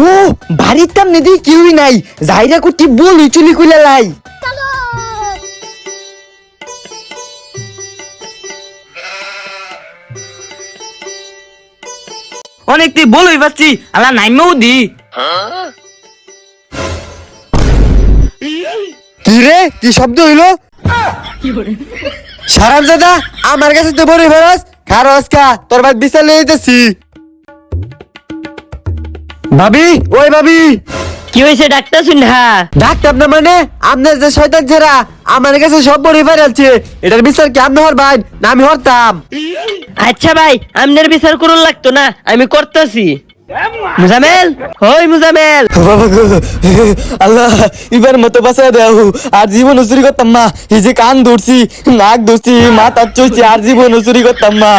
ও বাড়ির সামনে দিয়ে কেউই নাই, যাইরা কুটি বলি চুলি কুলে লাই। অনেক তুই বলই পাচ্ছি, আল্লাহ নাইমেও দি। কি রে, কি শব্দ হইলো? সারাম দাদা, আমার কাছে তো বড় ভরস খারস কা, তোর বাদ বিশাল লইতেছি। ভাবি, ওই ভাবি। কি হয়েছে ডাক্তার শুনহা? ডাক্তার না মানে আপনার যে শয়তান ছেড়া আমার কাছে সব বড় ফেরালছে, এটার বিচার কি আপনি হরবাই না আমি হরতাম? আচ্ছা ভাই, আমনের বিচার করুন লাগতো না, আমি করতেছি। মুজামেল, ওই মুজামেল। বাবা গো, আল্লাহ এবার মতো বাঁচায় দেও, আর জীবন চুরি করতাম মা। এই যে কান ধরছি, নাক ধরছি, মাথা চুইছি, আর জীবন চুরি করতাম মা।